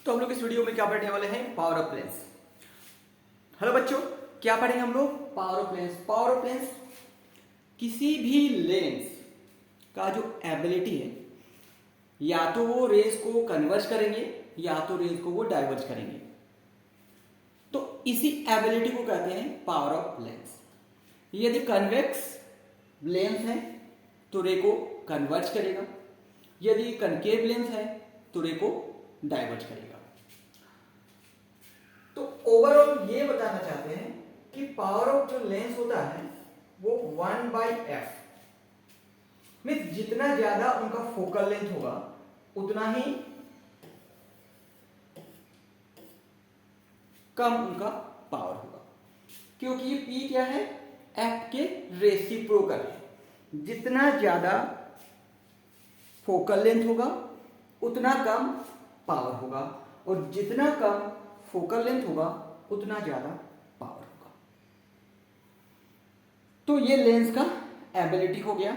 तो हम लोग इस वीडियो में क्या पढ़ने वाले हैं? Power of lens. हेलो बच्चों, क्या पढ़ेंगे हम लोग? Power of lens. Power of lens किसी भी लेंस का जो एबिलिटी है, या तो वो रेज को कन्वर्ज करेंगे या तो रेज को वो डाइवर्ज करेंगे। तो इसी एबिलिटी को कहते हैं पावर ऑफ लेंस। यदि कन्वेक्स लेंस है तो रे को कन्वर्ज करेगा, यदि कनकेव लेंस है तो रे को डाइवर्ज करेगा। तो ओवरऑल ये बताना चाहते हैं कि पावर ऑफ जो लेंस होता है वो 1/f, मीन्स जितना ज्यादा उनका फोकल लेंथ होगा उतना ही कम उनका पावर होगा, क्योंकि ये P क्या है? F के रेसिप्रोकल है। जितना ज्यादा फोकल लेंथ होगा उतना कम पावर होगा, और जितना कम फोकल लेंथ होगा उतना ज्यादा पावर होगा। तो ये लेंस का एबिलिटी हो गया।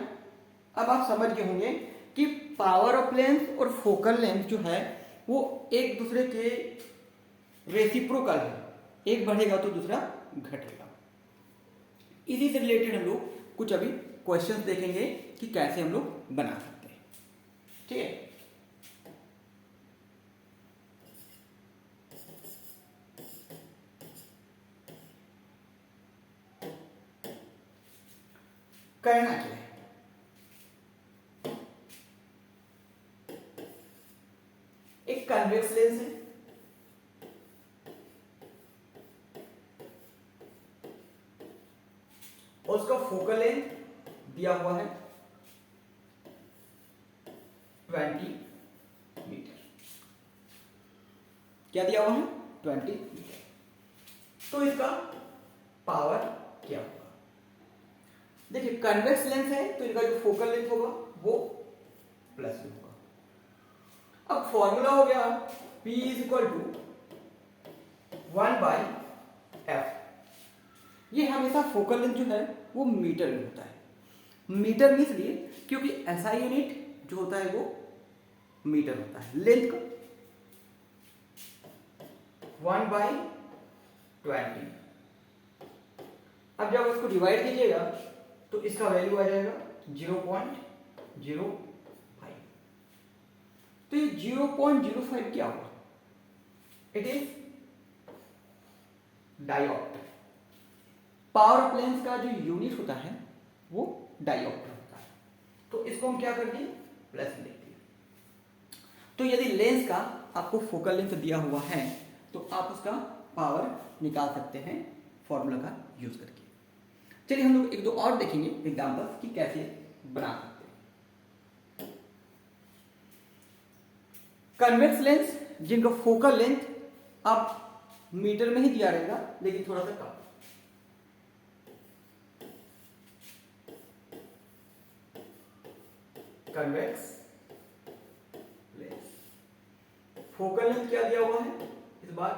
अब आप समझ गए होंगे कि पावर ऑफ लेंस और फोकल लेंथ जो है वो एक दूसरे के रेसिप्रोकल है, एक बढ़ेगा तो दूसरा घटेगा। इसी से रिलेटेड हम लोग कुछ अभी क्वेश्चंस देखेंगे कि कैसे हम लोग बना सकते हैं। ठीक है, करना क्या है? एक कन्वेक्स लेंस है, और उसका फोकल लेंथ दिया हुआ है 20 मीटर। क्या दिया हुआ है? 20 मीटर। तो इसका पावर क्या होगा? देखिए, कन्वेक्स लेंस है तो इनका जो फोकल लेंथ होगा वो प्लस में होगा। अब फॉर्मूला हो गया P = 1/f। ये हमेशा फोकल लेंथ जो है वो मीटर में होता है। मीटर में इसलिए क्योंकि ऐसा यूनिट जो होता है वो मीटर होता है। लेंथ का 1/20। अब जब इसको डिवाइड कीजिएगा तो इसका वैल्यू आ जाएगा 0.05। तो ये 0.05 क्या हुआ? It is dioptre. Power of lens का जो यूनिट होता है वो डायोप्टर होता है। तो इसको हम क्या कर दिए? प्लस लिख दिए। तो यदि लेंस का आपको फोकल लेंथ दिया हुआ है तो आप उसका पावर निकाल सकते हैं फॉर्मूला का यूज करके। चलिए हम लोग एक दो और देखेंगे एग्जांपल्स कि कैसे बना सकते हैं। कन्वेक्स लेंस जिनका फोकल लेंथ अब मीटर में ही दिया रहेगा लेकिन थोड़ा सा कम। कन्वेक्स लेंस फोकल लेंथ क्या दिया हुआ है इस बार?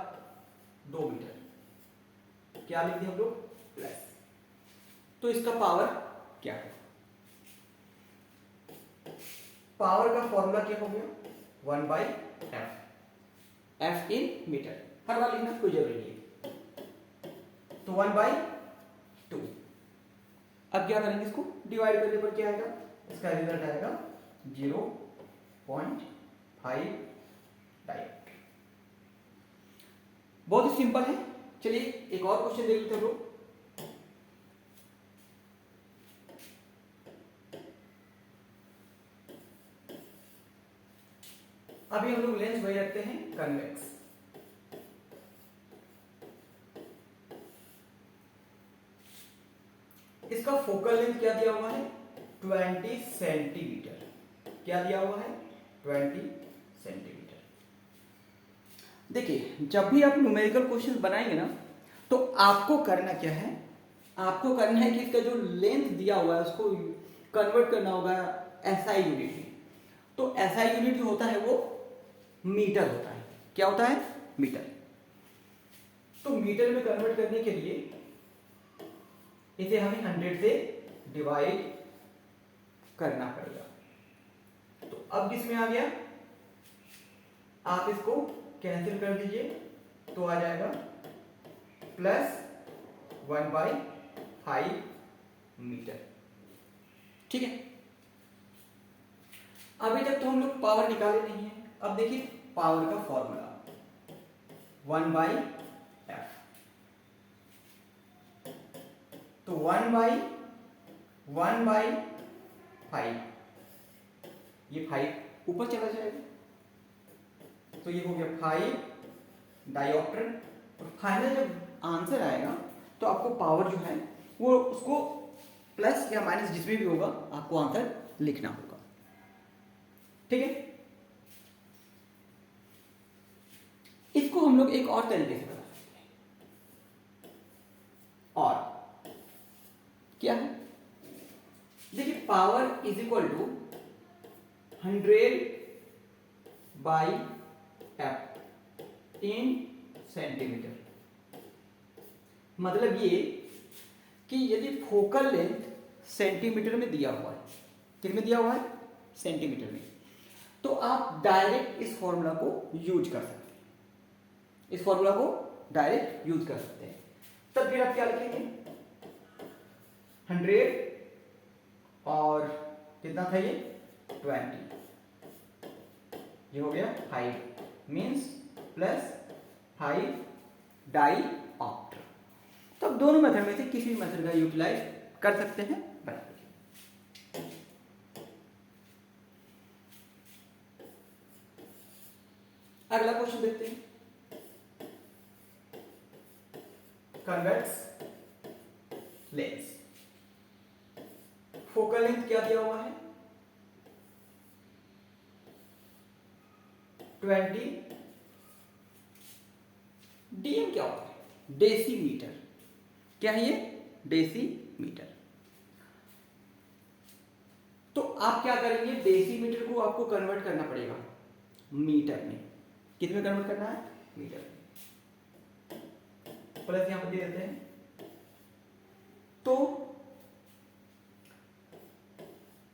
2 मीटर। क्या लिख दिया हम लोग? प्लस। तो इसका पावर क्या है? पावर का फॉर्मूला क्या हो गया? 1/f। f इन मीटर, हर बार लिखना कोई जरूरी नहीं है। तो 1/2। अब क्या करेंगे? इसको डिवाइड करने पर क्या आएगा? इसका रिजल्ट आएगा 0.5 डायोप्टर। बहुत ही सिंपल है। चलिए एक और क्वेश्चन देख लेते हैं लोग। अभी हम लोग लेंस वही रखते हैं कन्वेक्स। इसका फोकल लेंथ क्या दिया हुआ है? 20 सेंटीमीटर। क्या दिया हुआ है? 20 सेंटीमीटर। देखिए, जब भी आप न्यूमेरिकल क्वेश्चन बनाएंगे ना तो आपको करना क्या है? आपको करना है कि इसका जो लेंथ दिया हुआ है उसको कन्वर्ट करना होगा एसआई यूनिट में। तो एसआई यूनिट जो होता है वो मीटर होता है। क्या होता है? मीटर। तो मीटर में कन्वर्ट करने के लिए इसे हमें 100 से डिवाइड करना पड़ेगा। तो अब किसमें आ गया? आप इसको कैंसिल कर दीजिए तो आ जाएगा +1/5 मीटर। ठीक है, अभी तक तो हम लोग पावर निकाले नहीं है। अब देखिए पावर का फॉर्मूला 1/f, तो 1/1/5, ये 5 ऊपर चला जाएगा तो ये हो गया 5 डायोप्टर। और फाइनल जब आंसर आएगा तो आपको पावर जो है वो उसको प्लस या माइनस जिसमें भी होगा आपको आंसर लिखना होगा। ठीक है, इसको हम लोग एक और तरीके से बता सकते हैं। और क्या है, देखिए power is equal to 100/f in centimetre. मतलब ये कि यदि फोकल लेंथ सेंटीमीटर में दिया हुआ है, किस में दिया हुआ है, सेंटीमीटर में, तो आप डायरेक्ट इस फॉर्मूला को यूज कर सकते हैं, इस फॉर्मूला को डायरेक्ट यूज कर सकते हैं। तब फिर आप क्या लिखेंगे, 100 और कितना था ये 20, ये हो गया 5 मीन्स +5 डाईऑप्टर। तो अब दोनों मेथड में से किसी भी मेथड का यूटिलाइज कर सकते हैं। अगला क्वेश्चन देखते हैं, कन्वेक्स लेंस, फोकल लेंथ क्या दिया हुआ है 20, डीएम क्या होता है, डेसीमीटर। क्या है ये, डेसीमीटर। तो आप क्या करेंगे, डेसीमीटर को आपको कन्वर्ट करना पड़ेगा मीटर में। किस में कन्वर्ट करना है, मीटर में। प्लस यहां पर दे देते हैं, तो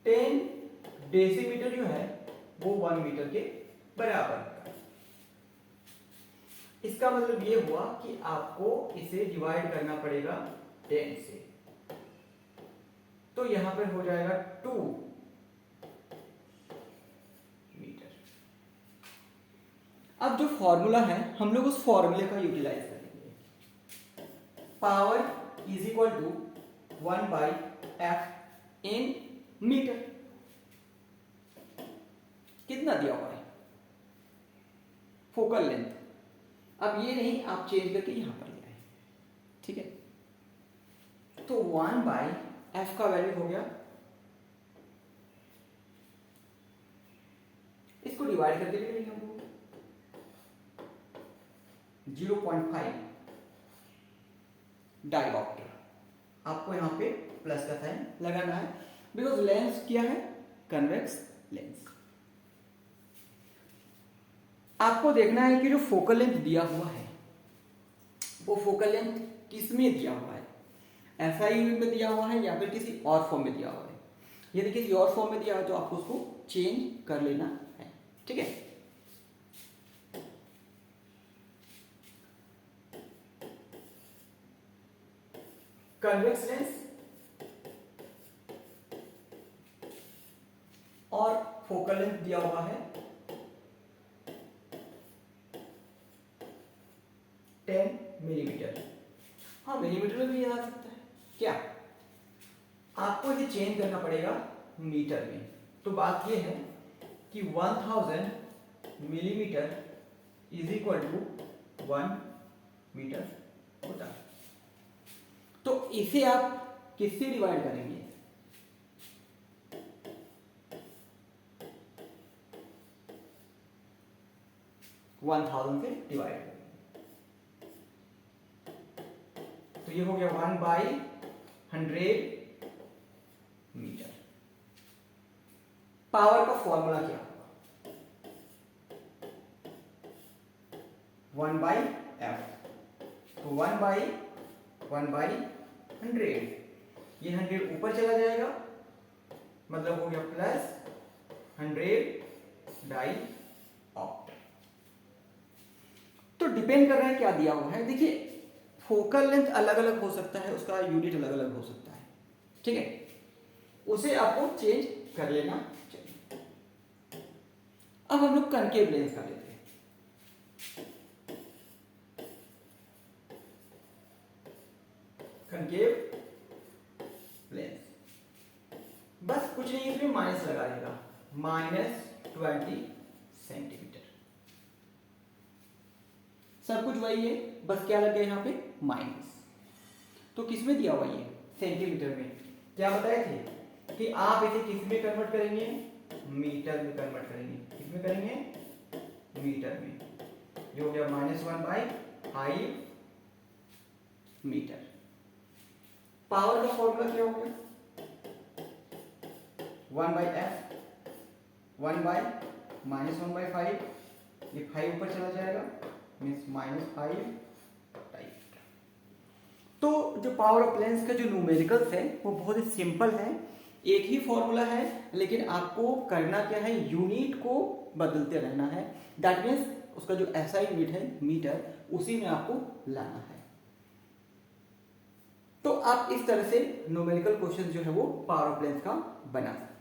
10 डेसीमीटर जो है वो 1 मीटर के बराबर है। इसका मतलब ये हुआ कि आपको इसे डिवाइड करना पड़ेगा 10 से, तो यहां पर हो जाएगा 2 मीटर। अब जो फॉर्मूला है हम लोग उस फॉर्मूले का यूटिलाइज करेंगे। Power is equal to 1/f in metre. कितना दिया हुआ है, फोकल लेंथ। अब ये नहीं, आप चेंज करके यहां पर ले आए। ठीक है, तो 1/f का वैल्यू हो गया, इसको डिवाइड करके ले लेंगे हम लोग 0.5 डायोप्टर। आपको यहां पे प्लस का साइन लगाना है बिकॉज लेंस क्या है, कन्वेक्स लेंस। आपको देखना है कि जो फोकल लेंथ दिया हुआ है वो फोकल लेंथ किस में दिया हुआ है, SI यूनिट में दिया हुआ है या फिर किसी और फॉर्म में दिया हुआ है। यदि किसी और फॉर्म में दिया हुआ है तो आपको उसको चेंज कर लेना है। ठीक है, कन्वेक्स लेंस और फोकल लेंथ दिया हुआ है 10 मिलीमीटर। हाँ, मिलीमीटर में भी आ सकता है। क्या, आपको इसे चेंज करना पड़ेगा मीटर में। तो बात यह है कि 1000 millimetre is equal to 1 metre होता है। तो इसे आप किससे डिवाइड करेंगे, 1000 से डिवाइड करेंगे। तो ये हो गया 1/100 मीटर। पावर का फॉर्मूला क्या होगा, 1/f, तो 1/100, ये 100 ऊपर चला जाएगा, मतलब हो गया +100 डाईऑप्टर। डिपेंड कर रहा है क्या दिया हुआ है। देखिए फोकल लेंथ अलग अलग हो सकता है, उसका यूनिट अलग अलग हो सकता है, ठीक है, उसे आपको चेंज कर लेना चाहिए। अब हम लोग कनकेव लेंस का लेते हैं। कनकेव लेंस बस कुछ नहीं, इसमें माइनस लगा देगा, -20 सेंटीमीटर, सब कुछ वही है, बस क्या लग गया यहाँ पे माइनस। तो किस में दिया हुआ ये सेंटीमीटर में, क्या बताए थे कि आप इसे किस में कन्वर्ट करेंगे, मीटर में कन्वर्ट करेंगे। किस में करेंगे, मीटर में, जो हो गया -1/5 मीटर। पावर का फॉर्मूला क्या हो गया, 1/f, 1/-1/5, ये 5 ऊपर चला जाएगा, मीन्स -5 टाइप। तो जो पावर ऑफ लेंस का जो न्यूमेरिकल्स है वो बहुत ही सिंपल है, एक ही फॉर्मूला है, लेकिन आपको करना क्या है, यूनिट को बदलते रहना है। दैट मीन्स उसका जो ऐसा यूनिट है मीटर, उसी में आपको लाना है। तो आप इस तरह से न्यूमेरिकल क्वेश्चन जो है वो पावर ऑफ लेंस का बना सकते हैं।